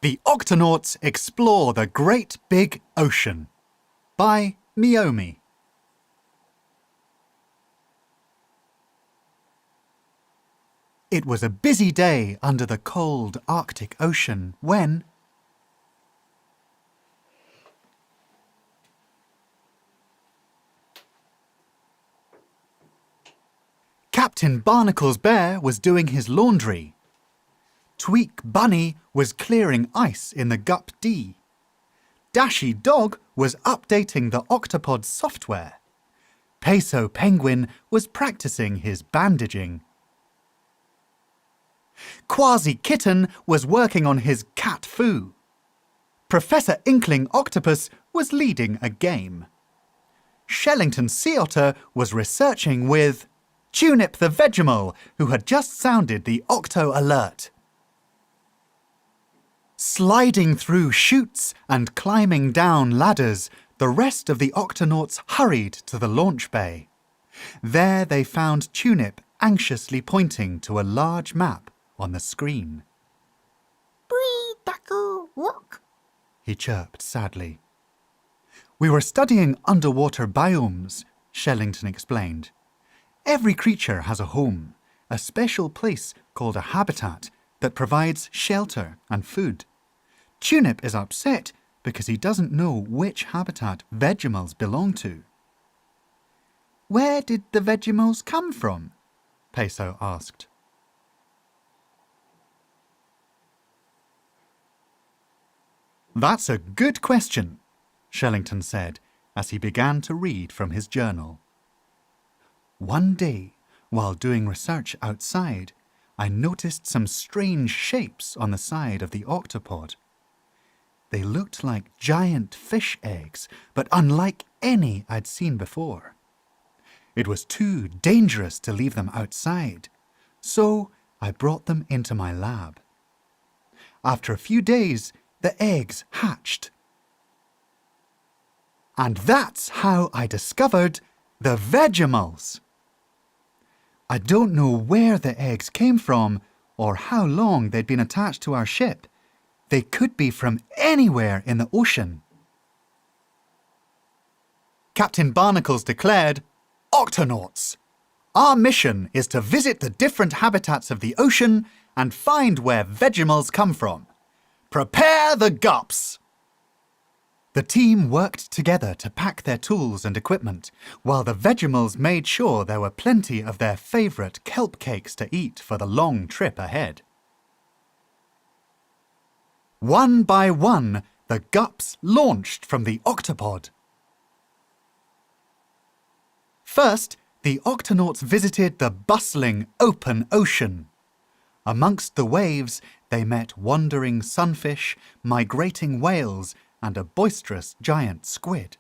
The Octonauts Explore the Great Big Ocean by Miyomi. It was a busy day under the cold Arctic Ocean when Captain Barnacle's bear was doing his laundry. Tweak Bunny was clearing ice in the Gup D. Dashy Dog was updating the Octopod software. Peso Penguin was practicing his bandaging. Quasi Kitten was working on his cat foo. Professor Inkling Octopus was leading a game. Shellington Sea Otter was researching with Tunip the Vegemole, who had just sounded the Octo alert. Sliding through chutes and climbing down ladders, the rest of the Octonauts hurried to the launch bay. There they found Tunip anxiously pointing to a large map on the screen. "Bree, duckle, walk," he chirped sadly. "We were studying underwater biomes," Shellington explained. "Every creature has a home, a special place called a habitat that provides shelter and food. Tunip is upset because he doesn't know which habitat Vegemals belong to." "Where did the Vegemals come from?" Peso asked. "That's a good question," Shellington said as he began to read from his journal. "One day, while doing research outside, I noticed some strange shapes on the side of the octopod. They looked like giant fish eggs, but unlike any I'd seen before. It was too dangerous to leave them outside, so I brought them into my lab. After a few days, the eggs hatched. And that's how I discovered the Vegemals. I don't know where the eggs came from or how long they'd been attached to our ship. They could be from anywhere in the ocean." Captain Barnacles declared, "Octonauts! Our mission is to visit the different habitats of the ocean and find where Vegemals come from. Prepare the gups!" The team worked together to pack their tools and equipment, while the Vegemals made sure there were plenty of their favourite kelp cakes to eat for the long trip ahead. One by one, the gups launched from the octopod. First, the Octonauts visited the bustling open ocean. Amongst the waves, they met wandering sunfish, migrating whales, and a boisterous giant squid.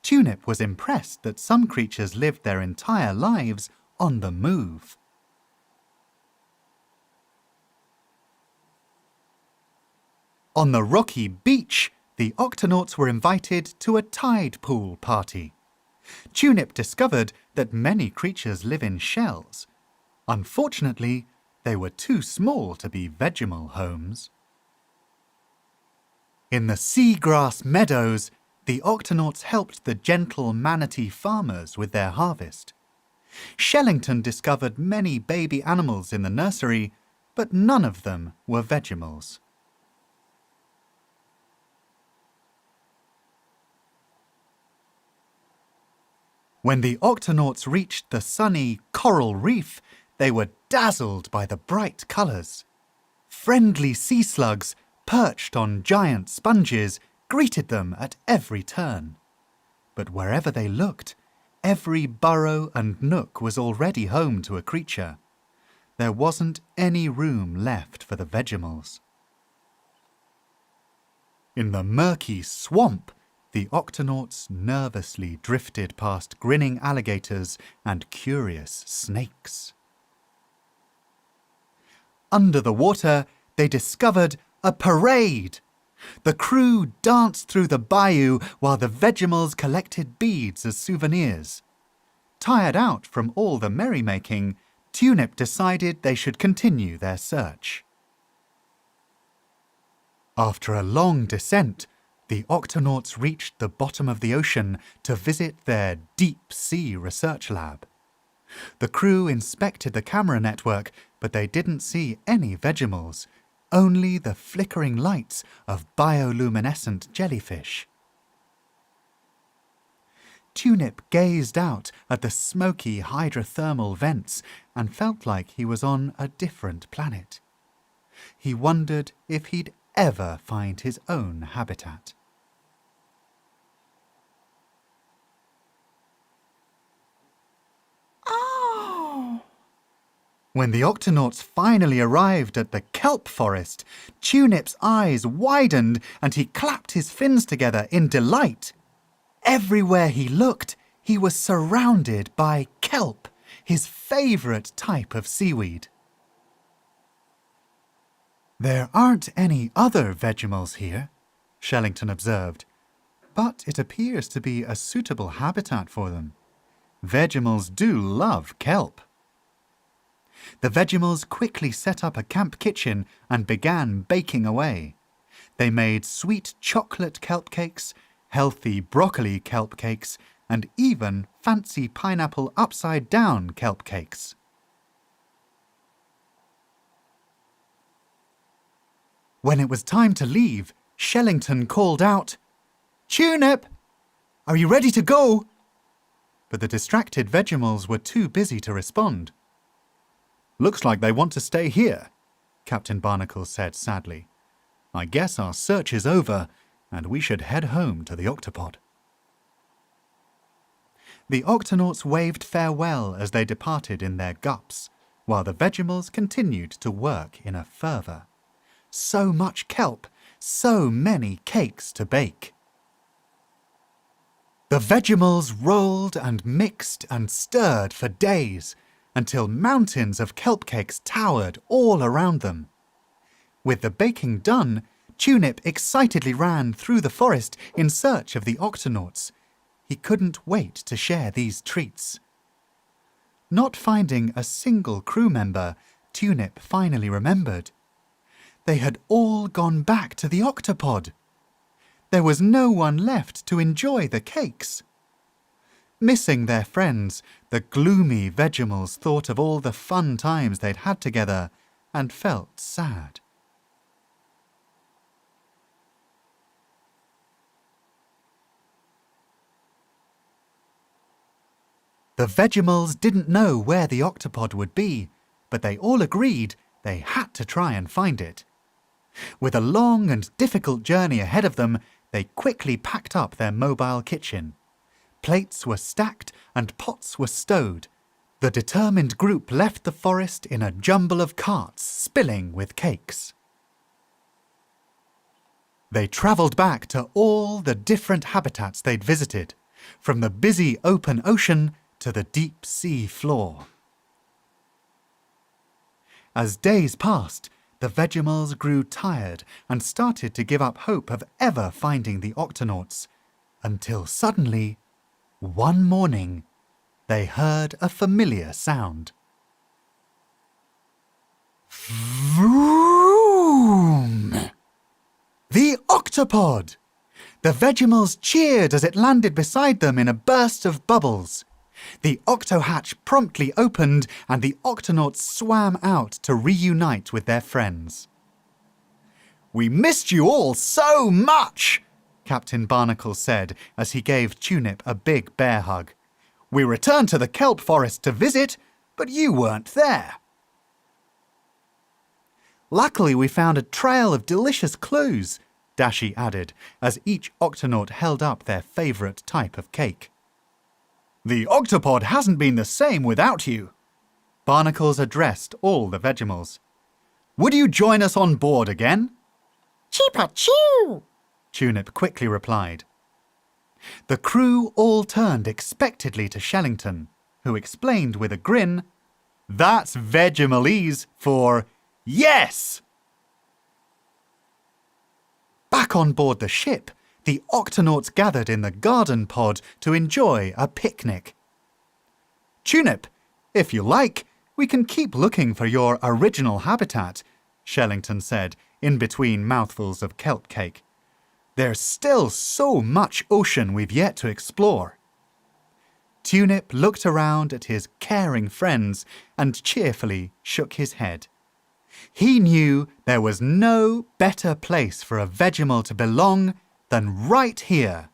Tunip was impressed that some creatures lived their entire lives on the move. On the rocky beach, the Octonauts were invited to a tide pool party. Tunip discovered that many creatures live in shells. Unfortunately, they were too small to be Vegemal homes. In the seagrass meadows, the Octonauts helped the gentle manatee farmers with their harvest. Shellington discovered many baby animals in the nursery, but none of them were Vegemals. When the Octonauts reached the sunny coral reef, they were dazzled by the bright colours. Friendly sea slugs, perched on giant sponges, greeted them at every turn. But wherever they looked, every burrow and nook was already home to a creature. There wasn't any room left for the Vegemals. In the murky swamp, the Octonauts nervously drifted past grinning alligators and curious snakes. Under the water, they discovered a parade. The crew danced through the bayou while the Vegemals collected beads as souvenirs. Tired out from all the merrymaking, Tunip decided they should continue their search. After a long descent, the Octonauts reached the bottom of the ocean to visit their deep-sea research lab. The crew inspected the camera network, but they didn't see any Vegemals, only the flickering lights of bioluminescent jellyfish. Tunip gazed out at the smoky hydrothermal vents and felt like he was on a different planet. He wondered if he'd ever find his own habitat. Oh! When the Octonauts finally arrived at the kelp forest, Tunip's eyes widened and he clapped his fins together in delight. Everywhere he looked, he was surrounded by kelp, his favourite type of seaweed. There aren't any other Vegemals here, Shellington observed, but it appears to be a suitable habitat for them. Vegemals do love kelp. The Vegemals quickly set up a camp kitchen and began baking away. They made sweet chocolate kelp cakes, healthy broccoli kelp cakes, and even fancy pineapple upside-down kelp cakes. When it was time to leave, Shellington called out, "Tunip, are you ready to go?" But the distracted Vegemals were too busy to respond. "Looks like they want to stay here," Captain Barnacle said sadly. "I guess our search is over, and we should head home to the octopod." The Octonauts waved farewell as they departed in their gups, while the Vegemals continued to work in a fervour. So much kelp, so many cakes to bake. The Vegemals rolled and mixed and stirred for days, until mountains of kelp cakes towered all around them. With the baking done, Tunip excitedly ran through the forest in search of the Octonauts. He couldn't wait to share these treats. Not finding a single crew member, Tunip finally remembered. They had all gone back to the octopod. There was no one left to enjoy the cakes. Missing their friends, the gloomy Vegemals thought of all the fun times they'd had together and felt sad. The Vegemals didn't know where the octopod would be, but they all agreed they had to try and find it. With a long and difficult journey ahead of them, they quickly packed up their mobile kitchen. Plates were stacked and pots were stowed. The determined group left the forest in a jumble of carts spilling with cakes. They travelled back to all the different habitats they'd visited, from the busy open ocean to the deep sea floor. As days passed, the Vegemals grew tired and started to give up hope of ever finding the Octonauts, until suddenly, one morning, they heard a familiar sound. Vroom! The octopod! The Vegemals cheered as it landed beside them in a burst of bubbles. The octohatch promptly opened and the Octonauts swam out to reunite with their friends. "We missed you all so much," Captain Barnacle said as he gave Tunip a big bear hug. "We returned to the kelp forest to visit, but you weren't there." "Luckily we found a trail of delicious clues," Dashi added as each Octonaut held up their favourite type of cake. "The octopod hasn't been the same without you." Barnacles addressed all the Vegemals. "Would you join us on board again?" Cheep-a-chew! Tunip quickly replied. The crew all turned expectantly to Shellington, who explained with a grin, "That's Vegemalese for yes!" Back on board the ship, the Octonauts gathered in the garden pod to enjoy a picnic. "Tunip, if you like, we can keep looking for your original habitat," Shellington said, in between mouthfuls of kelp cake. There's still so much ocean we've yet to explore. Tunip looked around at his caring friends and cheerfully shook his head. He knew there was no better place for a Vegemite to belong than right here,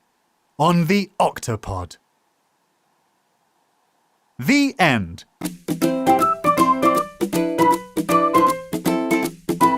on the Octopod. The end.